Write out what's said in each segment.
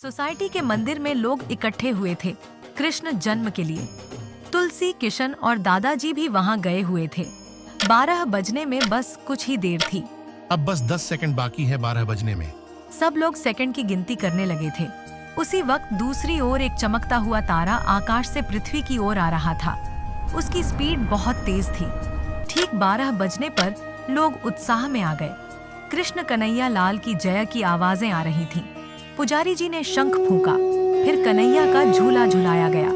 Society के मंदिर में लोग इकट्ठे हुए थे कृष्ण जन्म के लिए। तुलसी, किशन और दादाजी भी वहां गए हुए थे। 12 बजने में बस कुछ ही देर थी। अब बस 10 सेकंड बाकी है 12 बजने में। सब लोग सेकंड की गिनती करने लगे थे। उसी वक्त दूसरी ओर एक चमकता हुआ तारा आकाश से पृथ्वी की ओर आ रहा था। उसकी स्पीड बहुत तेज थी। ठीक 12 बजने पर लोग उत्साह में आ गए। कृष्ण कन्हैया लाल की जय की आवाजें आ रही थीं। पुजारी जी ने शंख फूंका, फिर कन्हैया का झूला झुलाया गया।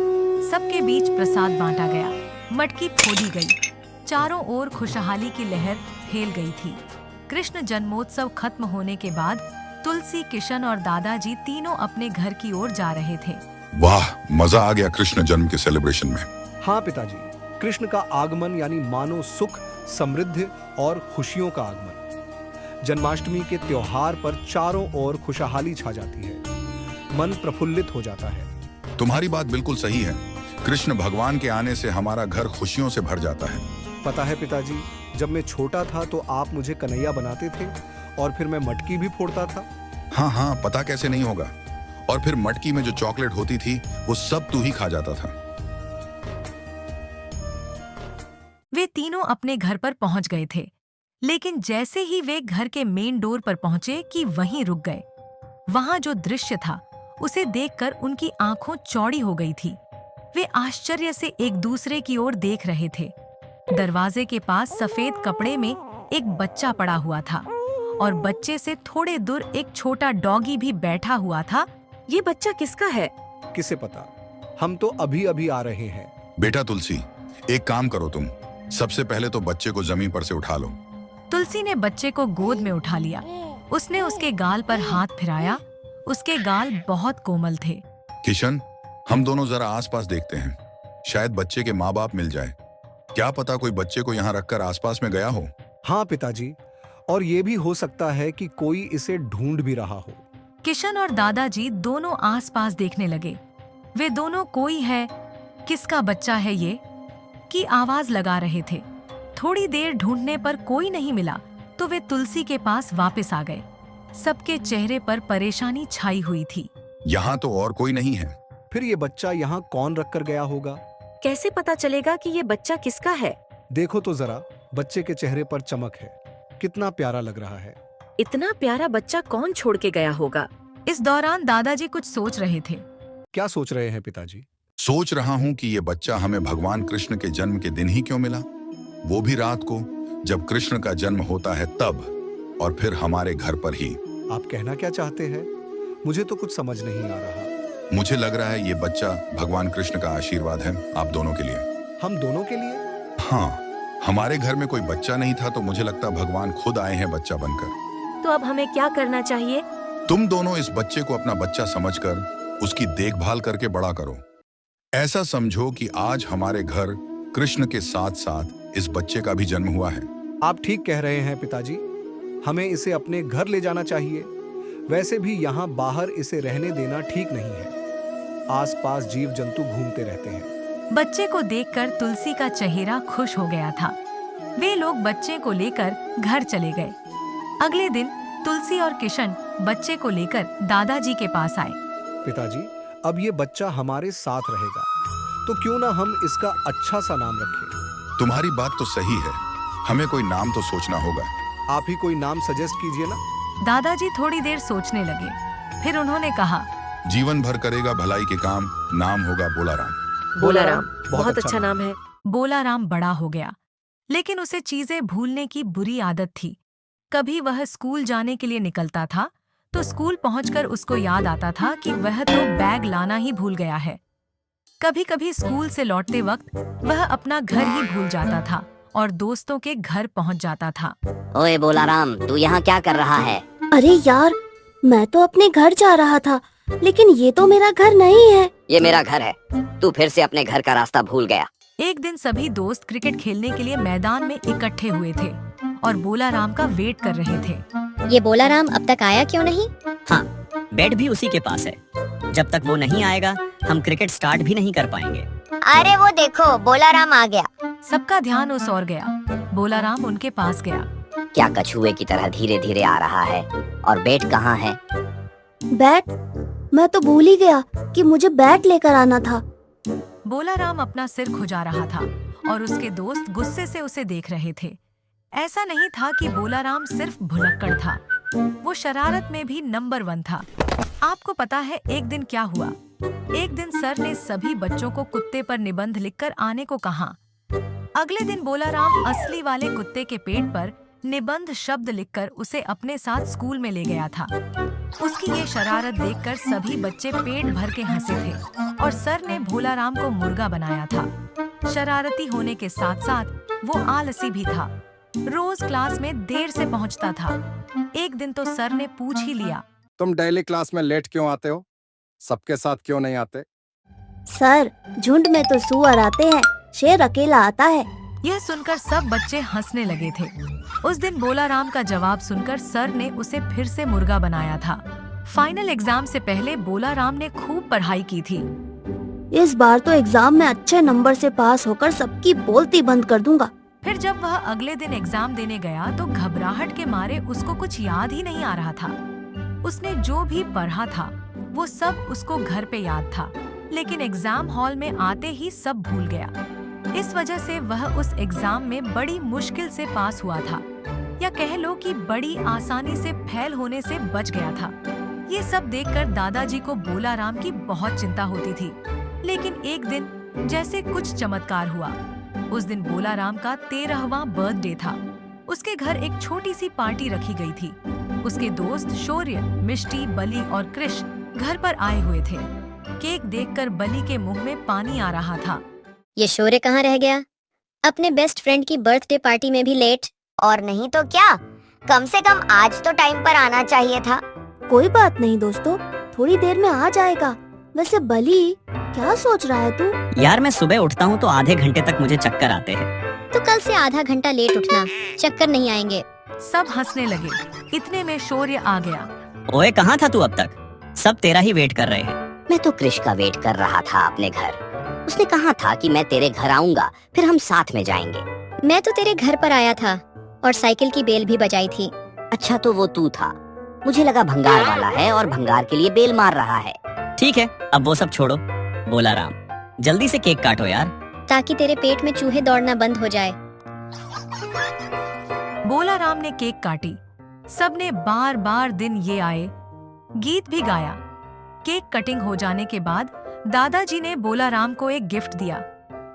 सबके बीच प्रसाद बांटा गया। मटकी फोड़ी गई। चारों ओर खुशहाली की लहर फैल गई थी। कृष्ण जन्मोत्सव खत्म होने के बाद तुलसी, किशन और दादाजी तीनों अपने घर की ओर जा रहे थे। वाह, मजा आ गया कृष्ण जन्म के सेलिब्रेशन में। हाँ पिताजी, कृष्ण का आगमन यानी मानो सुख, समृद्धि और खुशियों का आगमन। जन्माष्टमी के त्योहार पर चारों ओर खुशहाली छा जाती है। मन प्रफुल्लित हो जाता है। तुम्हारी बात बिल्कुल सही है। कृष्ण भगवान के आने से हमारा घर खुशियों से भर जाता है। पता है पिताजी, जब मैं छोटा था तो आप मुझे कन्हैया बनाते थे और फिर मैं मटकी भी फोड़ता था। हाँ हाँ, पता कैसे नहीं होगा। और फिर मटकी में जो चॉकलेट होती थी वो सब तू ही खा जाता था। वे तीनों अपने घर पर पहुंच गए थे, लेकिन जैसे ही वे घर के मेन डोर पर पहुंचे कि वहीं रुक गए। वहां जो दृश्य था उसे देखकर उनकी आंखों चौड़ी हो गई थी। वे आश्चर्य से एक दूसरे की ओर देख रहे थे। दरवाजे के पास सफेद कपड़े में एक बच्चा पड़ा हुआ था और बच्चे से थोड़े दूर एक छोटा डॉगी भी बैठा हुआ था। ये बच्चा किसका है? किसे पता, हम तो अभी अभी आ रहे हैं। बेटा तुलसी, एक काम करो तुम। सबसे पहले तो बच्चे को जमीन पर से उठा लो। तुलसी ने बच्चे को गोद में उठा लिया। उसने उसके गाल पर हाथ फिराया। उसके गाल बहुत कोमल थे। किशन, हम दोनों जरा आसपास देखते हैं। शायद बच्चे के माँ बाप मिल जाए। क्या पता कोई बच्चे को यहाँ रखकर आसपास में गया हो। हाँ पिताजी, और ये भी हो सकता है कि कोई इसे ढूंढ भी रहा हो। किशन और दादाजी दोनों आसपास देखने लगे। वे दोनों कोई है, किसका बच्चा है ये की आवाज लगा रहे थे। थोड़ी देर ढूंढने पर कोई नहीं मिला तो वे तुलसी के पास वापस आ गए। सबके चेहरे पर परेशानी छाई हुई थी। यहाँ तो और कोई नहीं है। फिर ये बच्चा यहाँ कौन रख कर गया होगा? कैसे पता चलेगा कि ये बच्चा किसका है? देखो तो जरा, बच्चे के चेहरे पर चमक है। कितना प्यारा लग रहा है। इतना प्यारा बच्चा कौन छोड़ के गया होगा? इस दौरान दादाजी कुछ सोच रहे थे। क्या सोच रहे हैं पिताजी? सोच रहा हूँ कि ये बच्चा हमें भगवान कृष्ण के जन्म के दिन ही क्यों मिला, वो भी रात को, जब कृष्ण का जन्म होता है तब, और फिर हमारे घर पर ही। आप कहना क्या चाहते हैं? मुझे तो कुछ समझ नहीं आ रहा। मुझे लग रहा है ये बच्चा भगवान कृष्ण का आशीर्वाद है आप दोनों के लिए। हम दोनों के लिए? हाँ, हमारे घर में कोई बच्चा नहीं था तो मुझे लगता भगवान खुद आए हैं बच्चा बनकर। तो अब हमें क्या करना चाहिए? तुम दोनों इस बच्चे को अपना बच्चा समझकर उसकी देखभाल करके बड़ा करो। ऐसा समझो कि आज हमारे घर कृष्ण के साथ साथ इस बच्चे का भी जन्म हुआ है। आप ठीक कह रहे हैं पिताजी। हमें इसे अपने घर ले जाना चाहिए। वैसे भी यहाँ बाहर इसे रहने देना ठीक नहीं है। आसपास जीव जंतु घूमते रहते हैं। बच्चे को देखकर तुलसी का चेहरा खुश हो गया था। वे लोग बच्चे को लेकर घर चले गए। अगले दिन तुलसी और किशन बच्चे को लेकर दादाजी के पास आए। पिताजी, अब ये बच्चा हमारे साथ रहेगा, तो क्यों ना हम इसका अच्छा सा नाम रखें? तुम्हारी बात तो सही है। हमें कोई नाम तो सोचना होगा। आप ही कोई नाम सजेस्ट कीजिए ना। दादाजी थोड़ी देर सोचने लगे। फिर उन्होंने कहा, जीवन भर करेगा भलाई के काम, नाम होगा बोलाराम। बोलाराम बहुत अच्छा नाम है। बोलाराम बड़ा हो गया, लेकिन उसे चीजें भूलने की बुरी आदत थी। कभी वह स्कूल जाने के लिए निकलता था तो स्कूल पहुंचकर उसको याद आता था कि वह तो बैग लाना ही भूल गया है। कभी कभी स्कूल से लौटते वक्त वह अपना घर ही भूल जाता था और दोस्तों के घर पहुंच जाता था। ओए बोलाराम, तू यहाँ क्या कर रहा है? अरे यार, मैं तो अपने घर जा रहा था, लेकिन ये तो मेरा घर नहीं है। ये मेरा घर है। तू फिर से अपने घर का रास्ता भूल गया। एक दिन सभी दोस्त क्रिकेट खेलने के लिए मैदान में इकट्ठे हुए थे और बोलाराम का वेट कर रहे थे। ये बोलाराम अब तक आया क्यों नहीं? हाँ, बैट भी उसी के पास है। जब तक वो नहीं आएगा हम क्रिकेट स्टार्ट भी नहीं कर पाएंगे। अरे वो देखो, बोलाराम आ गया। सबका ध्यान उस ओर गया। बोलाराम उनके पास गया। क्या कछुए की तरह धीरे धीरे आ रहा है? और बैट कहाँ है? बैट? मैं तो भूल ही गया कि मुझे बैट लेकर आना था। बोलाराम अपना सिर खुजा रहा था और उसके दोस्त गुस्से से उसे देख रहे थे। ऐसा नहीं था कि बोलाराम सिर्फ भुलक्कड़ था, वो शरारत में भी नंबर 1 था। आपको पता है एक दिन क्या हुआ? एक दिन सर ने सभी बच्चों को कुत्ते पर निबंध लिखकर आने को कहा। अगले दिन बोलाराम असली वाले कुत्ते के पेट पर निबंध शब्द लिखकर उसे अपने साथ स्कूल में ले गया था। उसकी ये शरारत देखकर सभी बच्चे पेट भर के हंसे थे और सर ने भोलाराम को मुर्गा बनाया था। शरारती होने के साथ साथ वो आलसी भी था। रोज क्लास में देर से पहुंचता था। एक दिन तो सर ने पूछ ही लिया, तुम डेली क्लास में लेट क्यों आते हो? सबके साथ क्यों नहीं आते? सर, झुंड में तो सुअर आते हैं, शेर अकेला आता है। यह सुनकर सब बच्चे हंसने लगे थे। उस दिन बोलाराम का जवाब सुनकर सर ने उसे फिर से मुर्गा बनाया था। फाइनल एग्जाम से पहले बोलाराम ने खूब पढ़ाई की थी। इस बार तो एग्जाम में अच्छे नंबर से पास होकर सबकी बोलती बंद कर दूंगा। फिर जब वह अगले दिन एग्जाम देने गया तो घबराहट के मारे उसको कुछ याद ही नहीं आ रहा था। उसने जो भी पढ़ा था वो सब उसको घर पे याद था, लेकिन एग्जाम हॉल में आते ही सब भूल गया। इस वजह से वह उस एग्जाम में बड़ी मुश्किल से पास हुआ था, या कह लो कि बड़ी आसानी से फेल होने से बच गया था। ये सब देखकर दादाजी को बोलाराम की बहुत चिंता होती थी। लेकिन एक दिन जैसे कुछ चमत्कार हुआ। उस दिन बोलाराम का 13वां बर्थडे था। उसके घर एक छोटी सी पार्टी रखी गई थी। उसके दोस्त शौर्य, मिष्टी, बली और कृष घर पर आए हुए थे। केक देखकर बली के मुंह में पानी आ रहा था। ये शौर्य कहाँ रह गया? अपने बेस्ट फ्रेंड की बर्थडे पार्टी में भी लेट। और नहीं तो क्या, कम से कम आज तो टाइम पर आना चाहिए था। कोई बात नहीं दोस्तों, थोड़ी देर में आ जाएगा। वैसे बली, क्या सोच रहा है तू? यार मैं सुबह उठता हूँ तो आधे घंटे तक मुझे चक्कर आते हैं। तो कल से आधा घंटा लेट उठना, चक्कर नहीं आएंगे। सब हंसने लगे। इतने में शौर्य आ गया। ओए कहाँ था तू अब तक? सब तेरा ही वेट कर रहे हैं। मैं तो कृष का वेट कर रहा था अपने घर। उसने कहा था कि मैं तेरे घर आऊंगा, फिर हम साथ में जाएंगे। मैं तो तेरे घर पर आया था और साइकिल की बेल भी बजाई थी। अच्छा तो वो तू था। मुझे लगा भंगार वाला है और भंगार के लिए बेल मार रहा है। ठीक है, अब वो सब छोड़ो। बोलाराम, जल्दी से केक काटो यार, ताकि तेरे पेट में चूहे दौड़ना बंद हो जाए। बोलाराम ने केक काटी। सबने बार बार दिन ये आए गीत भी गाया। केक कटिंग हो जाने के बाद दादाजी ने बोलाराम को एक गिफ्ट दिया।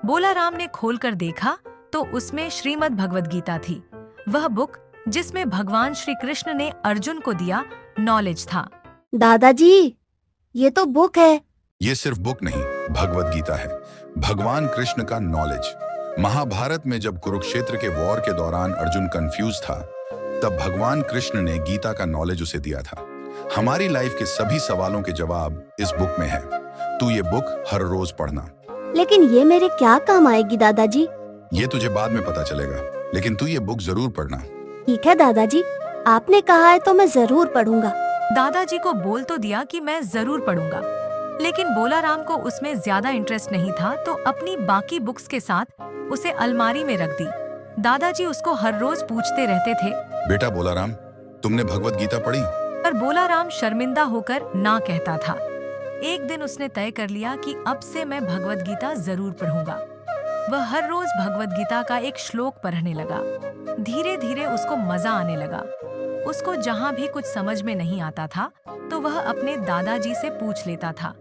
बोलाराम ने खोलकर देखा तो उसमें श्रीमद् भगवद गीता थी। वह बुक जिसमें भगवान श्री कृष्ण ने अर्जुन को दिया नॉलेज था। दादाजी, ये तो बुक है। ये सिर्फ बुक नहीं, भगवत गीता है। भगवान कृष्ण का नॉलेज। महाभारत में जब कुरुक्षेत्र के वॉर के दौरान अर्जुन कंफ्यूज था, तब भगवान कृष्ण ने गीता का नॉलेज उसे दिया था। हमारी लाइफ के सभी सवालों के जवाब इस बुक में है। तू ये बुक हर रोज पढ़ना। लेकिन ये मेरे क्या काम आएगी दादाजी? ये तुझे बाद में पता चलेगा, लेकिन तू ये बुक जरूर पढ़ना। ठीक है दादाजी, आपने कहा है तो मैं जरूर पढ़ूंगा। दादाजी को बोल तो दिया कि मैं जरूर पढ़ूंगा, लेकिन बोलाराम को उसमें ज्यादा इंटरेस्ट नहीं था, तो अपनी बाकी बुक्स के साथ उसे अलमारी में रख दी। दादाजी उसको हर रोज पूछते रहते थे, बेटा बोलाराम, तुमने भगवत गीता पढ़ी? पर बोलाराम शर्मिंदा होकर ना कहता था। एक दिन उसने तय कर लिया कि अब से मैं भगवत गीता जरूर पढ़ूंगा। वह हर रोज भगवत गीता का एक श्लोक पढ़ने लगा। धीरे धीरे उसको मजा आने लगा। उसको जहाँ भी कुछ समझ में नहीं आता था तो वह अपने दादाजी से पूछ लेता था।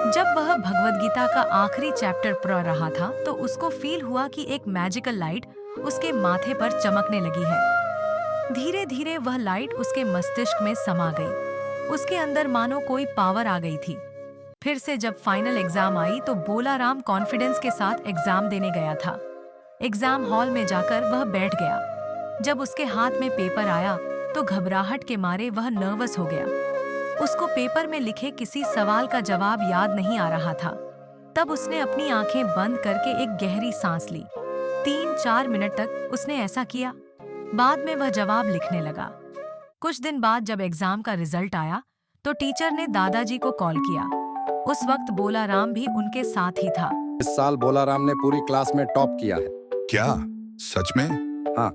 जब वह भगवत गीता का आखिरी चैप्टर पढ़ रहा था तो उसको फील हुआ कि एक मैजिकल लाइट उसके माथे पर चमकने लगी है। धीरे धीरे वह लाइट उसके मस्तिष्क में समा गई। उसके अंदर मानो कोई पावर आ गई थी। फिर से जब फाइनल एग्जाम आई तो बोलाराम कॉन्फिडेंस के साथ एग्जाम देने गया था। एग्जाम हॉल में जाकर वह बैठ गया। जब उसके हाथ में पेपर आया तो घबराहट के मारे वह नर्वस हो गया। उसको पेपर में लिखे किसी सवाल का जवाब याद नहीं आ रहा था। तब उसने अपनी आंखें बंद करके एक गहरी सांस ली। 3-4 मिनट तक उसने ऐसा किया। बाद में वह जवाब लिखने लगा। कुछ दिन बाद जब एग्जाम का रिजल्ट आया तो टीचर ने दादाजी को कॉल किया। उस वक्त बोलाराम भी उनके साथ ही था। इस साल बोलाराम ने पूरी क्लास में टॉप किया है। क्या सच में? हाँ,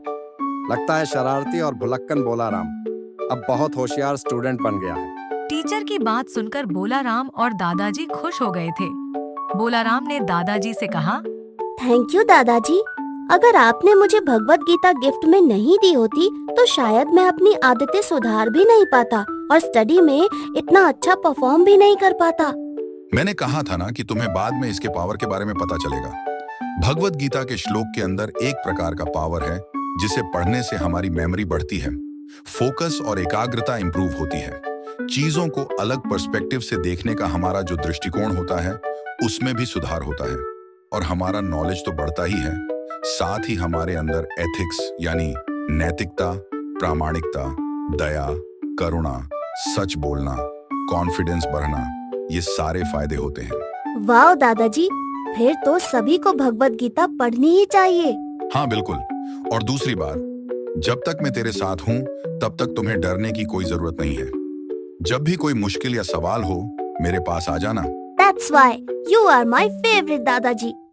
लगता है शरारती और भुलक्कन बोलाराम अब बहुत होशियार स्टूडेंट बन गया है। टीचर की बात सुनकर बोलाराम और दादाजी खुश हो गए थे। बोलाराम ने दादाजी से कहा, थैंक यू दादाजी। अगर आपने मुझे भगवत गीता गिफ्ट में नहीं दी होती तो शायद मैं अपनी आदतें सुधार भी नहीं पाता और स्टडी में इतना अच्छा परफॉर्म भी नहीं कर पाता। मैंने कहा था ना कि तुम्हें बाद में इसके पावर के बारे में पता चलेगा। भगवत गीता के श्लोक के अंदर एक प्रकार का पावर है जिसे पढ़ने से हमारी मेमोरी बढ़ती है, फोकस और एकाग्रता इंप्रूव होती है, चीजों को अलग पर्सपेक्टिव से देखने का हमारा जो दृष्टिकोण होता है उसमें भी सुधार होता है और हमारा नॉलेज तो बढ़ता ही है, साथ ही हमारे अंदर एथिक्स यानी नैतिकता, प्रामाणिकता, दया, करुणा, सच बोलना, कॉन्फिडेंस बढ़ना, ये सारे फायदे होते हैं। वाह दादाजी, फिर तो सभी को भगवत गीता पढ़नी ही चाहिए। हाँ बिल्कुल। और दूसरी बात, जब तक मैं तेरे साथ हूँ तब तक तुम्हें डरने की कोई जरूरत नहीं है। जब भी कोई मुश्किल या सवाल हो मेरे पास आ जाना। That's why you are my favorite दादाजी।